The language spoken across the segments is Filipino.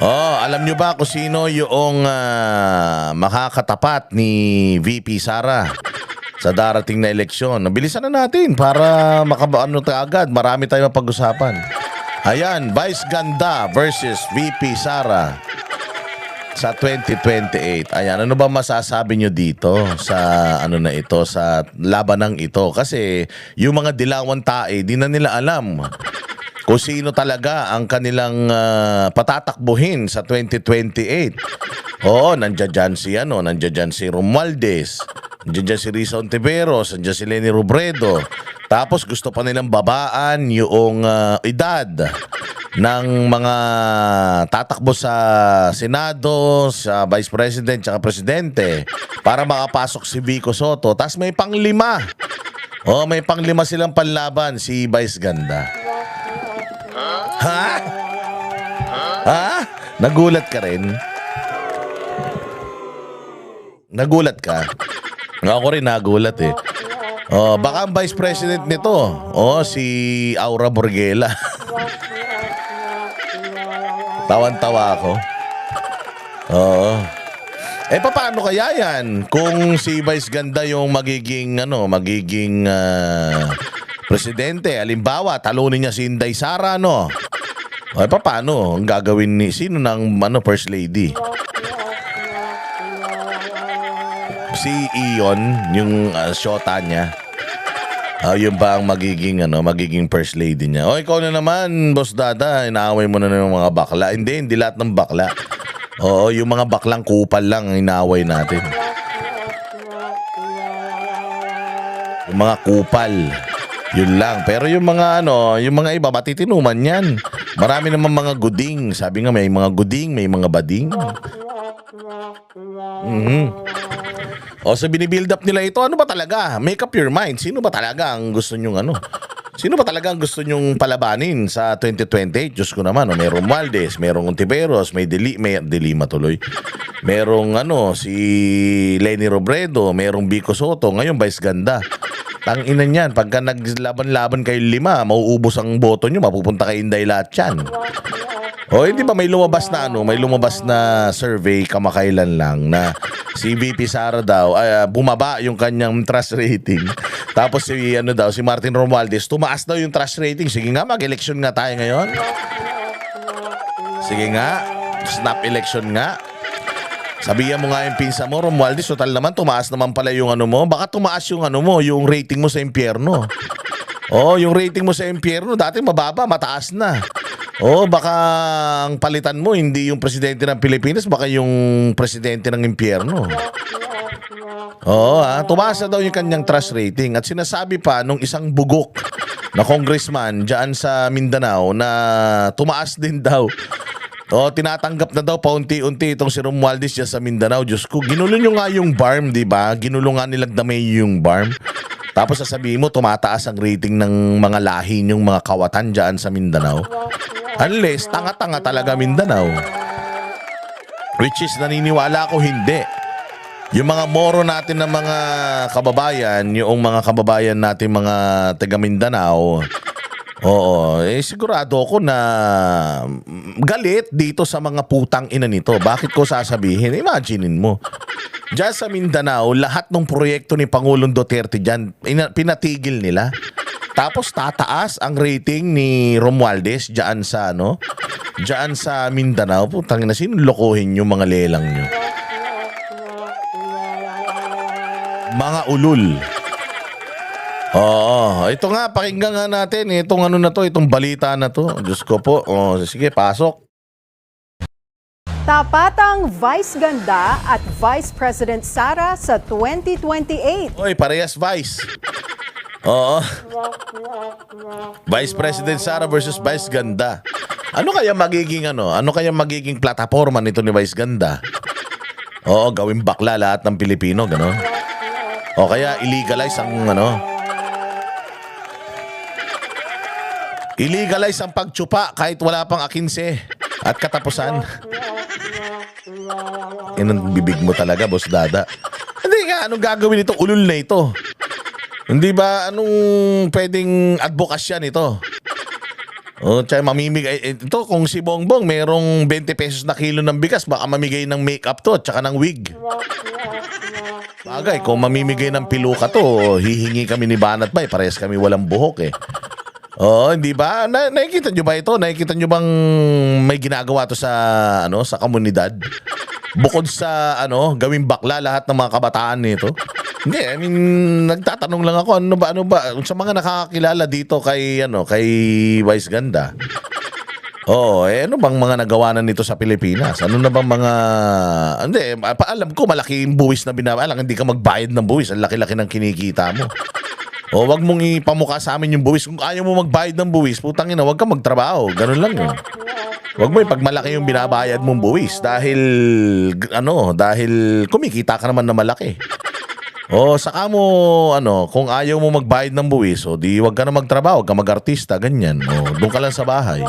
Oh, alam nyo ba kung sino yung makakatapat ni VP Sara sa darating na eleksyon? Nabilisan na natin para makabaano tayo agad. Marami tayong mapag-usapan. Ayan, Vice Ganda versus VP Sara sa 2028. Ayan, ano ba masasabi nyo dito sa ano na ito, sa labanang ito? Kasi yung mga dilawan tae, di na nila alam kung sino talaga ang kanilang patatakbuhin sa 2028. Oo, nandiyan si Romualdez, nandiyan si Risa Ontiveros, nandiyan si Leni Robredo. Tapos gusto pa nilang babaan yung edad ng mga tatakbo sa Senado, sa Vice President at Presidente para makapasok si Vico Soto. Tapos may panglima. Oh, may panglima silang panlaban, si Vice Ganda. Ha? Ha? Nagulat ka rin? Nagulat ka? Ako rin nagulat eh. Oh, baka ang Vice President nito, si Aura Borgela. Tawan-tawa ako. Oo. Paano kaya yan? Kung si Vice Ganda yung magiging presidente, halimbawa, talunin niya si Inday Sara, no? Paano? Ang gagawin ni sino ng First Lady? Si Ion, yung shota niya. Yun ba ang magiging First Lady niya? Ikaw na naman, Boss Dada, inaaway mo na ng mga bakla. Hindi lahat ng bakla. Oo, yung mga baklang kupal lang ang inaaway natin. Yung mga kupal. Yun lang. Pero yung mga iba, matitinuman yan. Marami naman mga guding. Sabi nga, may mga guding, may mga bading. So binibuild up nila ito. Ano ba talaga? Make up your mind. Sino ba talaga ang gusto nyong Sino ba talaga ang gusto nyong palabanin sa 2028? Diyos ko naman, may Romualdez, merong Ontiveros, may Delima tuloy. Merong si Leni Robredo, merong Vico Soto, ngayon Vice Ganda. Tangina niyan, pagka naglaban-laban kayo 5, mauubos ang boto nyo, mapupunta kay Inday lahat yan. Hindi ba may lumabas na survey kamakailan lang na si VP Sara daw bumaba yung kanyang trust rating. Tapos si Martin Romualdez tumaas daw yung trust rating. Sige nga, mag-election nga tayo ngayon. Sige nga, snap election nga. Sabihan mo nga yung pinsa mo, Romualdez, total naman tumaas naman pala yung mo. Baka tumaas yung yung rating mo sa impyerno. Yung rating mo sa impyerno dati mababa, mataas na. Baka ang palitan mo hindi yung presidente ng Pilipinas, baka yung presidente ng impyerno. Tumaas na daw yung kanyang trust rating. At sinasabi pa nung isang bugok na congressman dyan sa Mindanao na tumaas din daw. Tinatanggap na daw paunti-unti itong si Romualdez dyan sa Mindanao. Diyos ko, ginulo nyo nga yung BARM, di ba? Ginulo nga nilang damay yung BARM. Tapos sasabihin mo, tumataas ang rating ng mga lahi yung mga kawatan dyan sa Mindanao. Unless, tanga-tanga talaga Mindanao. Which is, naniniwala ko hindi. Yung mga moro natin ng mga kababayan, yung mga kababayan natin mga taga Mindanao, sigurado ako na galit dito sa mga putang ina nito. Bakit ko sasabihin? Imaginein mo. Diyan sa Mindanao, lahat ng proyekto ni Pangulong Duterte dyan, pinatigil nila. Tapos tataas ang rating ni Romualdez diyan sa diyan sa Mindanao. Putang ina, sino lokohin yung mga lelang nyo? Mga ulul. Ito nga, pakinggan nga natin itong itong balita na to. Diyos ko po. Sige, pasok. Tapat ang Vice Ganda at Vice President Sara sa 2028. Parehas Vice. Vice President Sara versus Vice Ganda. Ano kaya magiging plataforma nito ni Vice Ganda? Gawin bakla lahat ng Pilipino, gano'n. Kaya illegalize ang illegalize ang pagtsupa kahit wala pang 15 at katapusan. Ang bibig mo talaga, Boss Dada. Hindi nga, anong gagawin nito? Ulul na ito. Hindi ba, anong pwedeng advokasya nito? O, tsaka mamimigay. Ito, kung si Bongbong merong 20 pesos na kilo ng bigas, baka mamigay ng makeup to at tsaka ng wig. Bagay, kung mamimigay ng piluka to, hihingi kami ni Banat Bay. Parehas kami walang buhok eh. Oh, hindi ba? Nakikita nyo ba ito? Nakikita nyo bang may ginagawa to sa sa komunidad? Bukod sa gawing bakla lahat ng mga kabataan nito. Hindi, I mean, nagtatanong lang ako ano ba sa mga nakakakilala dito kay kay Vice Ganda. Oh, ano bang mga nagawa na nito sa Pilipinas? Ano na bang mga hindi, alam ko malaki yung buwis na binabayaran, hindi ka magbayad ng buwis, ang laki-laki ng kinikita mo. O wag mong ipamukha sa amin yung buwis. Kung ayaw mo magbayad ng buwis, putang ina, wag ka magtrabaho. Ganun lang yun. Wag mo ipagmalaki yung binabayad mong buwis dahil dahil kumikita ka naman na malaki. O saka mo kung ayaw mo magbayad ng buwis, o di wag ka na magtrabaho, wag ka mag-artista, ganyan. O doon ka lang sa bahay.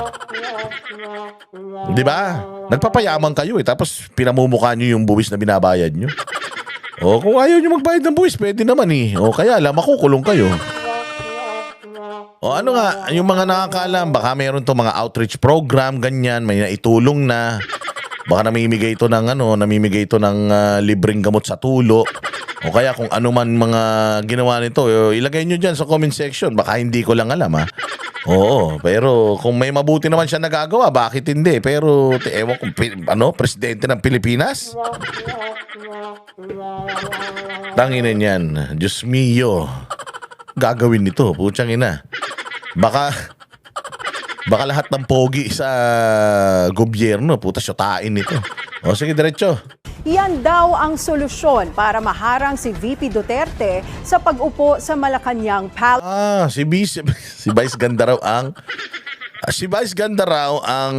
'Di ba? Nagpapayaman kayo tapos pinamumukha niyo yung buwis na binabayad niyo. O kung ayaw nyo magbayad ng buwis, pwede naman eh. O kaya alam, makukulong kayo. O ano nga, yung mga nakakaalam, baka meron to mga outreach program, ganyan, may naitulong na. Baka namimigay ito ng libreng gamot sa tulo. O kaya kung ano man mga ginawa nito, ilagay nyo dyan sa comment section. Baka hindi ko lang alam ha. Oo, pero kung may mabuti naman siya nagagawa, bakit hindi? Pero ewan kung presidente ng Pilipinas? Tanginin yan. Diyos mio. Gagawin nito, putsang ina. Baka lahat ng pogi sa gobyerno, puta syutain nito. O sige, diretso. Yan daw ang solusyon para maharang si VP Duterte sa pag-upo sa Malacanang Palace. Si Vice Ganda raw ang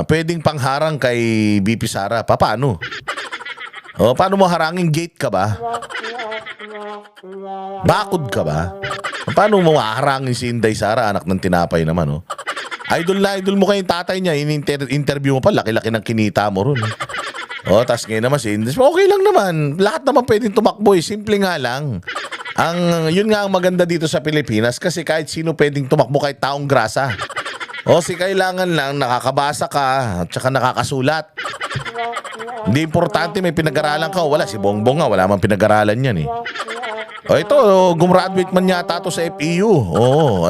pwedeng pangharang kay VP Sara. Paano? O, paano mo harangin? Gate ka ba? Bakod ka ba? Paano mo haharangin si Inday Sara, anak ng tinapay naman, Idol mo kayong tatay niya, in-interview mo pa, laki-laki ng kinita mo ron. Tas ngayon naman si Inday, okay lang naman. Lahat naman pwedeng tumakbo simple nga lang. Yun nga ang maganda dito sa Pilipinas kasi kahit sino pwedeng tumakbo, kahit taong grasa. Kailangan lang nakakabasa ka at saka nakakasulat. Hindi importante may pinag-aralan ka. Wala, si Bongbong nga, wala man pinag-aralan yan ito, gumraduate man yata to sa FEU.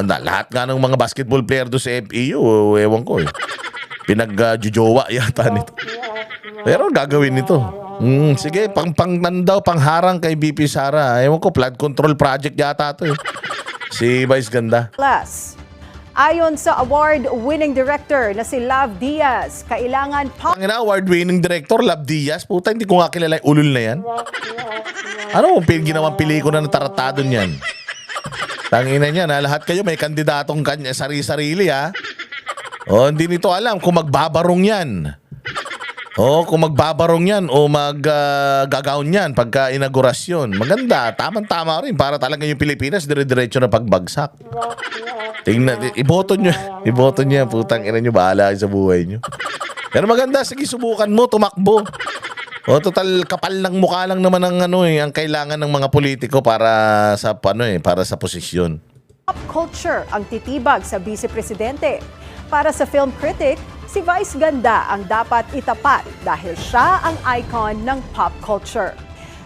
Lahat nga ng mga basketball player do sa FEU, ewan ko pinag-jujowa yata nito. Pero gagawin nito. Sige, pangharang kay VP Sara. Ewan ko, flood control project yata to si Vice Ganda. Plus, ayon sa award-winning director na si Love Diaz, kailangan award-winning director, Love Diaz? Puta, hindi ko nga kilala yung ulol na yan. Ano ginawang pelikula ng taratado niyan? Tangina niya na lahat kayo may kandidatong sarili-sarili hindi nito alam kung magbabarong yan. Kung magbabarong yan o maggagaon yan pagka inaugurasyon. Maganda, tamang-tama rin para talaga yung Pilipinas dire-diretso na pagbagsak. Tingnan, iboto nyo, putang ina nyo, bahala kayo sa buhay nyo. Pero maganda, sige subukan mo, tumakbo. Total kapal ng mukha lang naman ang kailangan ng mga politiko para sa posisyon. Pop culture ang titibag sa Vice Presidente. Para sa film critic, si Vice Ganda ang dapat itapat dahil siya ang icon ng pop culture.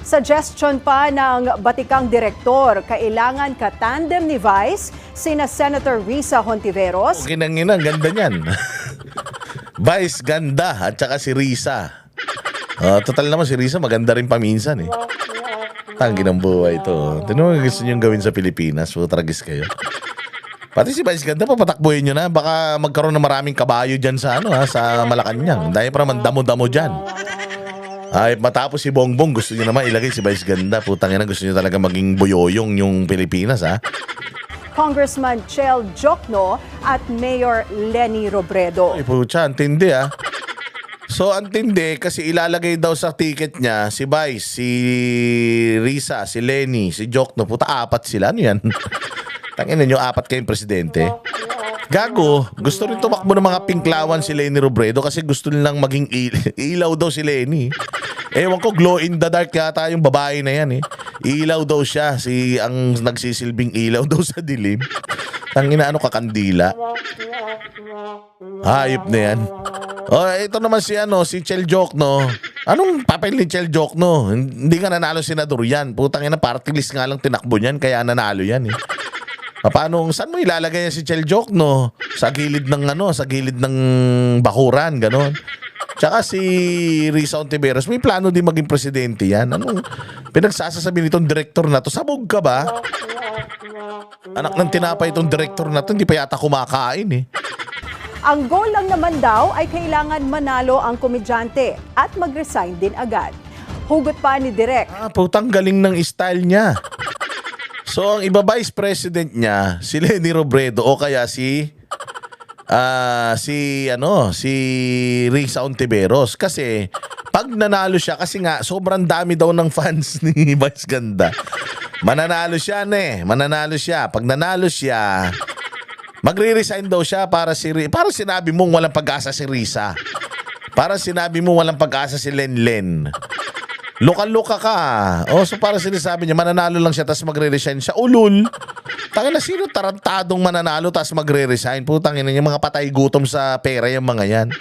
Suggestion pa ng batikang direktor, kailangan katandem ni Vice sina Senator Risa Hontiveros. Kinangina, ganda niyan. Vice Ganda at saka si Risa. Total naman si Risa maganda rin paminsan Tanggi ng buhay ito. Tinong gusto nyo gawin sa Pilipinas, tragis kayo. Pati si Vice Ganda, papatakbuhin nyo na. Baka magkaroon ng maraming kabayo dyan sa sa Malacanang. Dahil pa naman damo-damo dyan. Matapos si Bongbong, gusto nyo naman ilagay si Vice Ganda. Putang ina, gusto nyo talaga maging buyoyong yung Pilipinas, Congressman Chel Jokno at Mayor Leni Robredo. Ay, putya, antindi So, antindi kasi ilalagay daw sa ticket niya si Vice, si Risa, si Leni, si Jokno. Puta, 4 sila. Ano yan? Tangina nyo, 4 kayong presidente. Gago, gusto rin tumakbo ng mga pinklawan si Leni Robredo kasi gusto nilang maging ilaw daw si Leni. Ewan ko, glow in the dark yata yung babae na yan Ilaw daw siya, ang nagsisilbing ilaw daw sa dilim. Tangina, ano, kakandila. Hayop na yan. Oh, ito naman si Chel Jokno. Anong papel ni Chel Jokno? Hindi nga nanalo senador yan. Putang ina, party list nga lang tinakbo niyan, kaya nanalo yan eh. Paano, saan mo ilalagay yan si Chel Jokno? Sa gilid ng sa gilid ng bakuran, ganon. Tsaka si Risa Ontiveros, may plano din maging presidente yan. Anong pinagsasasabi nitong direktor na to? Sabog ka ba? Anak ng tinapay itong direktor na to, hindi pa yata kumakain eh. Ang goal lang naman daw ay kailangan manalo ang komedyante at mag-resign din agad. Hugot pa ni Direk. Putang galing ng style niya. So, ang iba vice president niya, si Leni Robredo o kaya si Risa Ontiveros. Kasi, pag nanalo siya, kasi nga, sobrang dami daw ng fans ni Vice Ganda. Mananalo siya, mananalo siya. Pag nanalo siya, magre-resign daw siya para sinabi mong walang pag-asa si Risa. Para sinabi mong walang pag-asa si Lenlen. Luka-luka ka. So para sinasabi niya, mananalo lang siya tapos magre-resign siya. Ulul. Tangin na, sino tarantadong mananalo tapos magre-resign? Putang ina, yung mga patay gutom sa pera yung mga yan.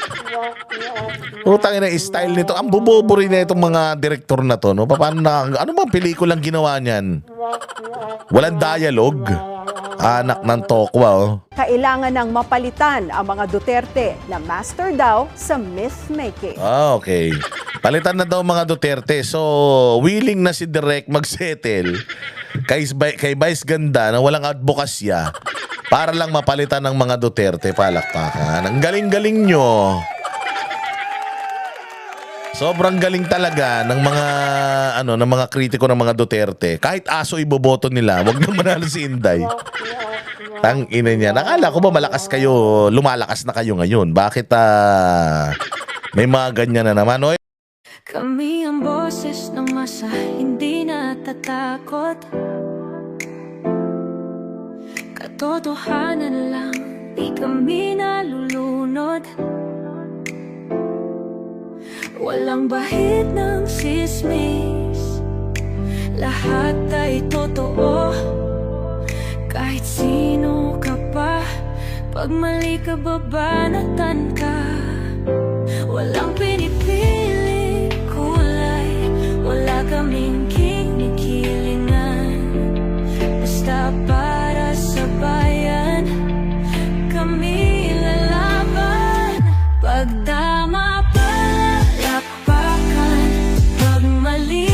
Putang ina, style nito. Ang bububuri na itong mga direktor na to. No? Paano ano bang pelikulang ginawa niyan? Walang dialogue. Anak ng tokwa. Kailangan nang mapalitan ang mga Duterte na master daw sa myth-making. Okay. Palitan na daw mga Duterte. So, willing na si Direk mag-settle kay Vice Ganda na walang advokasya para lang mapalitan ng mga Duterte. Palakpakan. Ang galing-galing nyo. Sobrang galing talaga ng mga kritiko ng mga Duterte. Kahit aso iboboto nila, wag nang manalo si Inday. Tang ina niya. Nakala ko ba malakas kayo, lumalakas na kayo ngayon? Bakit may mga ganyan na naman? Oy. Kami ang boses ng masa, hindi natatakot. Katotohanan lang, di kami nalulunod. Walang bahid ng sismis, lahat ay totoo. Kahit sino ka pa, pag mali ka babanatan ka. Walang pinipili kulay, wala kaming kinikilingan. Basta para sa bayan, kami lalaban. Pagdama palakpakan, pag mali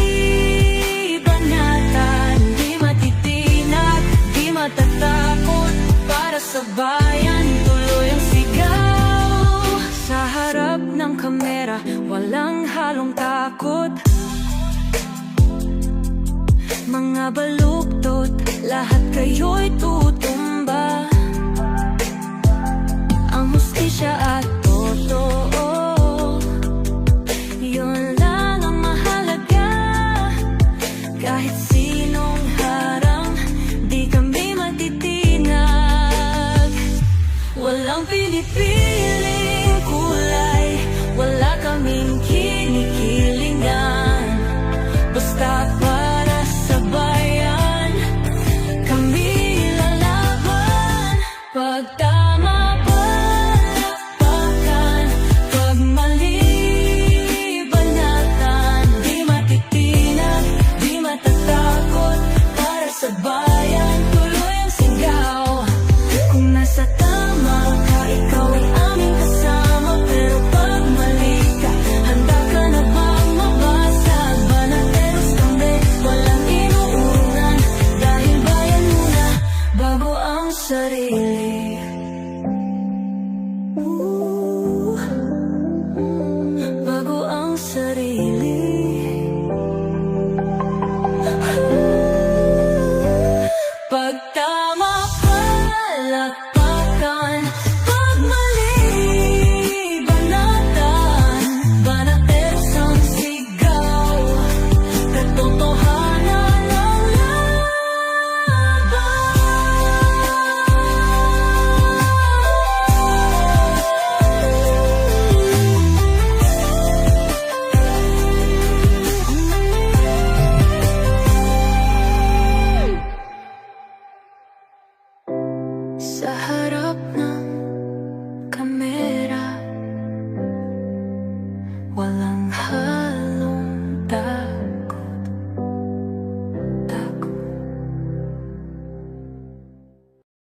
banatan, di matitinag, di matatakot. Para sa bayan, tuloy ang sigaw. Sa harap ng kamera, walang halong takot. Mga baluktot, lahat kayo'y tutumba. Ang hustisya at totoo, yun lang ang mahalaga. Kahit sinong harang, di kami matitinag. Walang pinipiling kulay, wala kaming kinikilingan. Basta para sa bayan, kami lalaban. Pag tama palakpakan, Walang